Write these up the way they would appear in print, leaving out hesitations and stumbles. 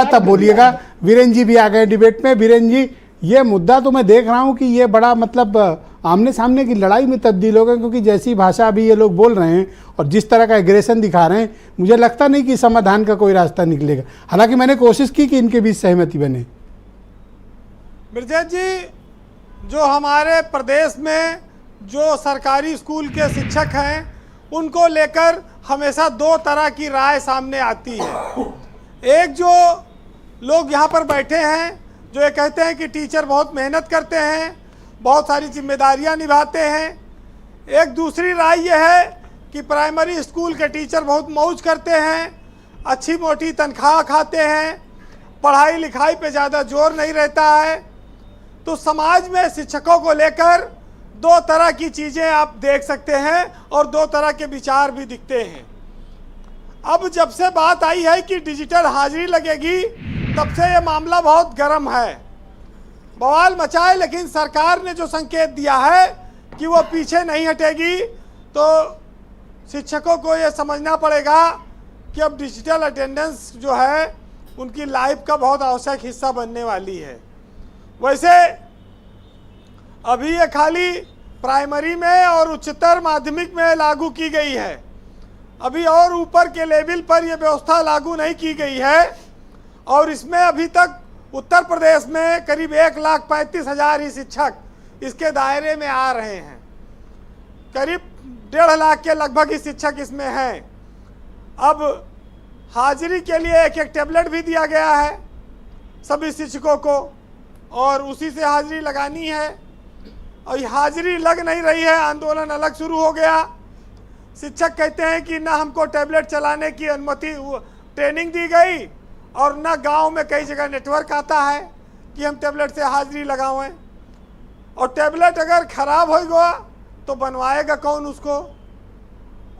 तब बोलिएगा। वीरेंद्र जी भी आ गए डिबेट में। वीरेंद्र जी, ये मुद्दा तो मैं देख रहा हूं कि ये बड़ा मतलब आमने सामने की लड़ाई में तब्दील हो गया, क्योंकि जैसी भाषा अभी ये लोग बोल रहे हैं और जिस तरह का एग्रेशन दिखा रहे हैं, मुझे लगता नहीं कि समाधान का कोई रास्ता निकलेगा। हालांकि मैंने कोशिश की कि इनके बीच सहमति बने। ब्रजेश जी, जो हमारे प्रदेश में जो सरकारी स्कूल के शिक्षक हैं, उनको लेकर हमेशा दो तरह की राय सामने आती है। एक जो लोग यहाँ पर बैठे हैं, जो ये कहते हैं कि टीचर बहुत मेहनत करते हैं, बहुत सारी जिम्मेदारियाँ निभाते हैं। एक दूसरी राय ये है कि प्राइमरी स्कूल के टीचर बहुत मौज करते हैं, अच्छी मोटी तनख्वाह खाते हैं, पढ़ाई लिखाई पे ज़्यादा जोर नहीं रहता है। तो समाज में शिक्षकों को लेकर दो तरह की चीज़ें आप देख सकते हैं और दो तरह के विचार भी दिखते हैं। अब जब से बात आई है कि डिजिटल हाजिरी लगेगी, तब से ये मामला बहुत गर्म है, बवाल मचा है। लेकिन सरकार ने जो संकेत दिया है कि वो पीछे नहीं हटेगी, तो शिक्षकों को ये समझना पड़ेगा कि अब डिजिटल अटेंडेंस जो है उनकी लाइफ का बहुत आवश्यक हिस्सा बनने वाली है। वैसे अभी ये खाली प्राइमरी में और उच्चतर माध्यमिक में लागू की गई है, अभी और ऊपर के लेवल पर यह व्यवस्था लागू नहीं की गई है। और इसमें अभी तक उत्तर प्रदेश में करीब 1,35,000 ही शिक्षक इसके दायरे में आ रहे हैं। करीब 1.5 लाख के लगभग ही शिक्षक इसमें हैं। अब हाजिरी के लिए एक टेबलेट भी दिया गया है सभी शिक्षकों को, और उसी से हाजिरी लगानी है। और हाजिरी लग नहीं रही है, आंदोलन अलग शुरू हो गया। शिक्षक कहते हैं कि ना हमको टैबलेट चलाने की अनुमति, ट्रेनिंग दी गई, और ना गांव में कई जगह नेटवर्क आता है कि हम टैबलेट से हाजिरी लगावें। और टैबलेट अगर ख़राब हो गया तो बनवाएगा कौन उसको,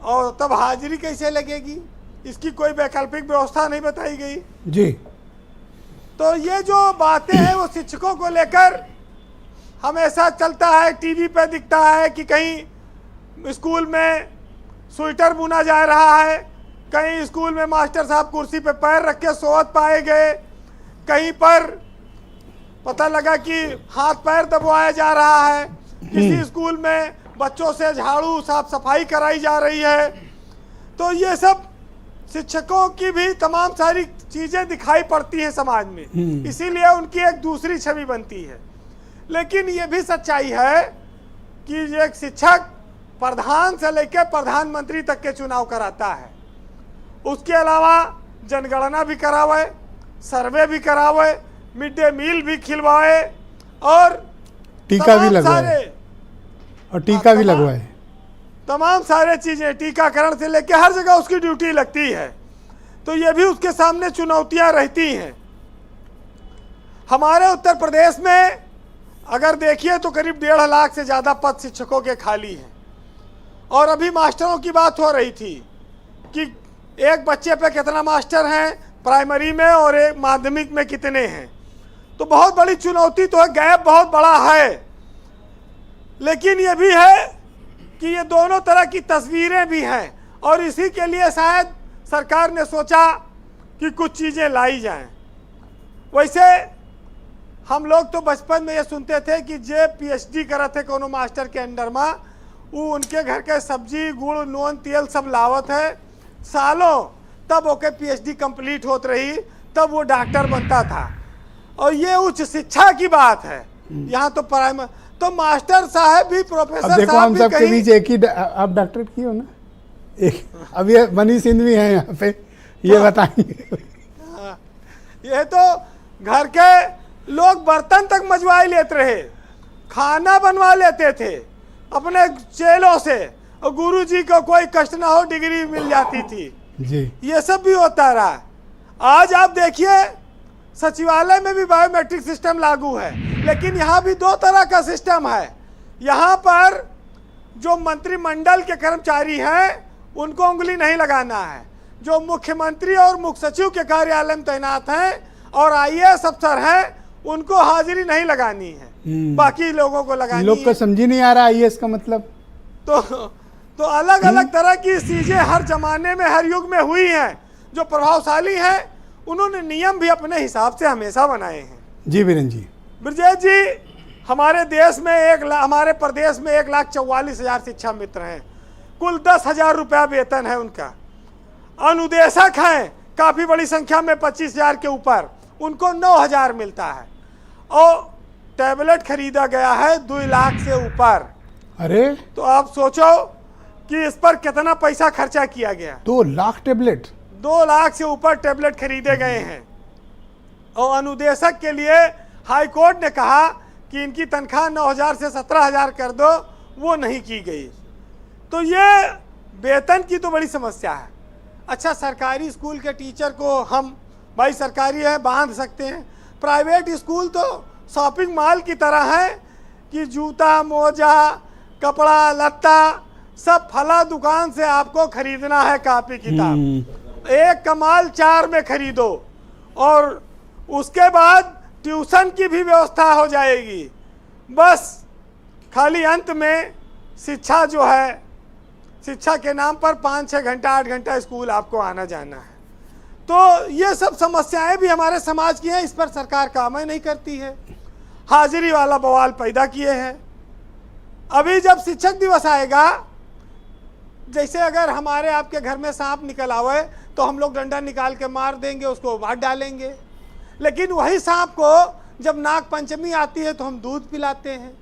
और तब हाजिरी कैसे लगेगी? इसकी कोई वैकल्पिक व्यवस्था नहीं बताई गई जी। तो ये जो बातें हैं वो शिक्षकों को लेकर हमेशा चलता है। टीवी पे दिखता है कि कहीं स्कूल में स्वेटर बुना जा रहा है, कहीं स्कूल में मास्टर साहब कुर्सी पे पैर रख के सोवत पाए गए, कहीं पर पता लगा कि हाथ पैर दबवाया जा रहा है, किसी स्कूल में बच्चों से झाड़ू साफ सफाई कराई जा रही है। तो ये सब शिक्षकों की भी तमाम सारी चीज़ें दिखाई पड़ती हैं समाज में, इसीलिए उनकी एक दूसरी छवि बनती है। लेकिन ये भी सच्चाई है कि एक शिक्षक प्रधान से लेकर प्रधानमंत्री तक के चुनाव कराता है। उसके अलावा जनगणना भी करावे, सर्वे भी करावे, मिड डे मील भी खिलवाए, और टीका भी लगवाए, और टीका भी लगवाए, तमाम सारे चीज़ें, टीकाकरण से लेकर हर जगह उसकी ड्यूटी लगती है। तो ये भी उसके सामने चुनौतियां रहती हैं। हमारे उत्तर प्रदेश में अगर देखिए तो करीब 1.5 लाख से ज़्यादा पद शिक्षकों के खाली हैं। और अभी मास्टरों की बात हो रही थी कि एक बच्चे पे कितना मास्टर हैं प्राइमरी में और एक माध्यमिक में कितने हैं। तो बहुत बड़ी चुनौती तो है, गैप बहुत बड़ा है। लेकिन ये भी है कि ये दोनों तरह की तस्वीरें भी हैं, और इसी के लिए शायद सरकार ने सोचा कि कुछ चीज़ें लाई जाएं। वैसे हम लोग तो बचपन में ये सुनते थे कि जे PhD करत थे कोनो मास्टर के अंडर में, वो उनके घर के सब्जी गुड़ नून तेल सब लावत है सालों, तब ओके PhD कंप्लीट होत रही, तब वो डॉक्टर बनता था। और ये उच्च शिक्षा की बात है। यहाँ तो प्राइमरी तो मास्टर साहब भी, प्रोफेसर देखो साहब हम भी सबके बीच एक ही आप डॉक्टर की हो ना, एक अब ये मनीष सिंधवी हैं यहाँ पे, ये बताएंगे। ये तो घर के लोग बर्तन तक मजवाई लेते रहे, खाना बनवा लेते थे अपने चेलों से, और गुरुजी को कोई कष्ट ना हो डिग्री मिल जाती थी जी। ये सब भी होता रहा। आज आप देखिए सचिवालय में भी बायोमेट्रिक सिस्टम लागू है, लेकिन यहाँ भी दो तरह का सिस्टम है। यहाँ पर जो मंत्रिमंडल के कर्मचारी हैं उनको उंगली नहीं लगाना है, जो मुख्यमंत्री और मुख्य सचिव के कार्यालय में तैनात हैं और IAS अफसर हैं उनको हाजिरी नहीं लगानी है, बाकी लोगों को लगानी है। लोग को समझ ही नहीं आ रहा IAS का मतलब। तो अलग अलग तरह की चीजें हर जमाने में हर युग में हुई हैं। जो प्रभावशाली हैं उन्होंने नियम भी अपने हिसाब से हमेशा बनाए हैं। जी वीरेंद्र जी। ब्रजेश जी, हमारे देश में हमारे प्रदेश में 1,44,000 शिक्षा मित्र हैं। कुल 10,000 रुपया वेतन है उनका। अनुदेशक हैं काफ़ी बड़ी संख्या में, 25,000 के ऊपर, उनको 9,000 मिलता है। और टैबलेट खरीदा गया है 2 लाख से ऊपर। अरे तो आप सोचो कि इस पर कितना पैसा खर्चा किया गया। 2 लाख टैबलेट, 2 लाख से ऊपर टैबलेट खरीदे गए हैं। और अनुदेशक के लिए हाई कोर्ट ने कहा कि इनकी तनख्वाह 9,000 से 17,000 कर दो, वो नहीं की गई। तो ये वेतन की तो बड़ी समस्या है। अच्छा, सरकारी स्कूल के टीचर को हम भाई सरकारी है बांध सकते हैं, प्राइवेट स्कूल तो शॉपिंग मॉल की तरह है कि जूता मोजा कपड़ा लत्ता सब फला दुकान से आपको खरीदना है, कॉपी किताब एक कमाल 4 में खरीदो, और उसके बाद ट्यूशन की भी व्यवस्था हो जाएगी। बस खाली अंत में शिक्षा जो है, शिक्षा के नाम पर 5-6 घंटा 8 घंटा स्कूल आपको आना जाना है। तो ये सब समस्याएं भी हमारे समाज की हैं, इस पर सरकार काम ही नहीं करती है। हाजिरी वाला बवाल पैदा किए हैं। अभी जब शिक्षक दिवस आएगा, जैसे अगर हमारे आपके घर में सांप निकल आवे तो हम लोग डंडा निकाल के मार देंगे, उसको बांट डालेंगे। लेकिन वही सांप को जब नाग पंचमी आती है तो हम दूध पिलाते हैं।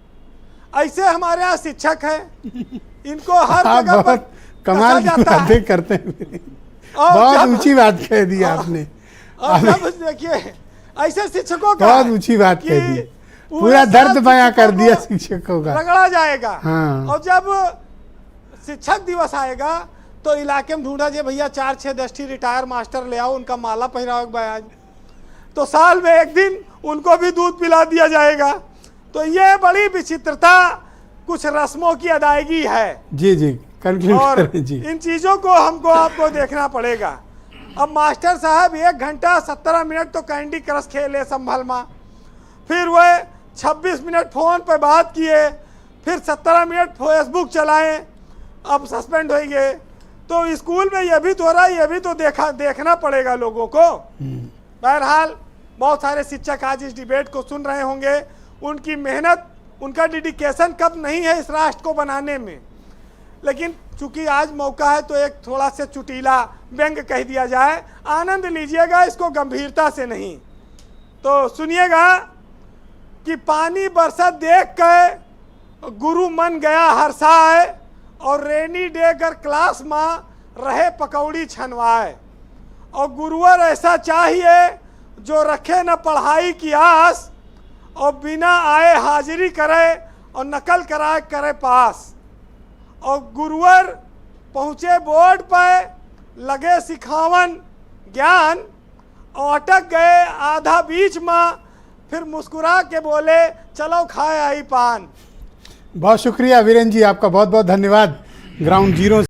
ऐसे हमारे यहाँ शिक्षक हैं, इनको हर जगह पर कमाल की बातें करते हैं। बहुत ऊंची बात कह दी आपने। अब देखिए ऐसे शिक्षकों का बहुत ऊंची बात कह दी, पूरा दर्द बयां कर दिया शिक्षकों का, रगड़ा जाएगा। हाँ। और जब शिक्षक दिवस आएगा तो इलाके में ढूंढा जे भैया 4-6-10 रिटायर मास्टर ले आओ, उनका माला पहराओ बयाज, तो साल में एक दिन उनको भी दूध पिला दिया जाएगा। तो ये बड़ी विचित्रता कुछ रस्मों की अदायगी है। जी जी, कंक्लूड करें जी। इन चीज़ों को हमको आपको देखना पड़ेगा। अब मास्टर साहब 1 घंटा 17 मिनट तो कैंडी क्रश खेले संभल में, फिर वह 26 मिनट फ़ोन पर बात किए, फिर 17 मिनट फेसबुक चलाएं, अब सस्पेंड हो गए। तो स्कूल में ये भी तो हो रहा है, ये भी तो देखना पड़ेगा लोगों को। बहरहाल बहुत सारे शिक्षक आज इस डिबेट को सुन रहे होंगे, उनकी मेहनत, उनका डेडिकेशन कब नहीं है इस राष्ट्र को बनाने में। लेकिन चूंकि आज मौका है तो एक थोड़ा सा चुटीला व्यंग कह दिया जाए, आनंद लीजिएगा, इसको गंभीरता से नहीं। तो सुनिएगा कि पानी बरसा देख के गुरु मन गया हर्षाए, और रेनी डे कर क्लास में रहे पकौड़ी छनवाए। और गुरुवर ऐसा चाहिए जो रखे न पढ़ाई की आस, और बिना आए हाजिरी करे और नकल कराए करे पास। और गुरुवर पहुँचे बोर्ड पर, लगे सिखावन ज्ञान, और अटक गए आधा बीच में, फिर मुस्कुरा के बोले चलो खाए आई पान। बहुत शुक्रिया वीरेंद्र जी, आपका बहुत बहुत धन्यवाद। Ground zero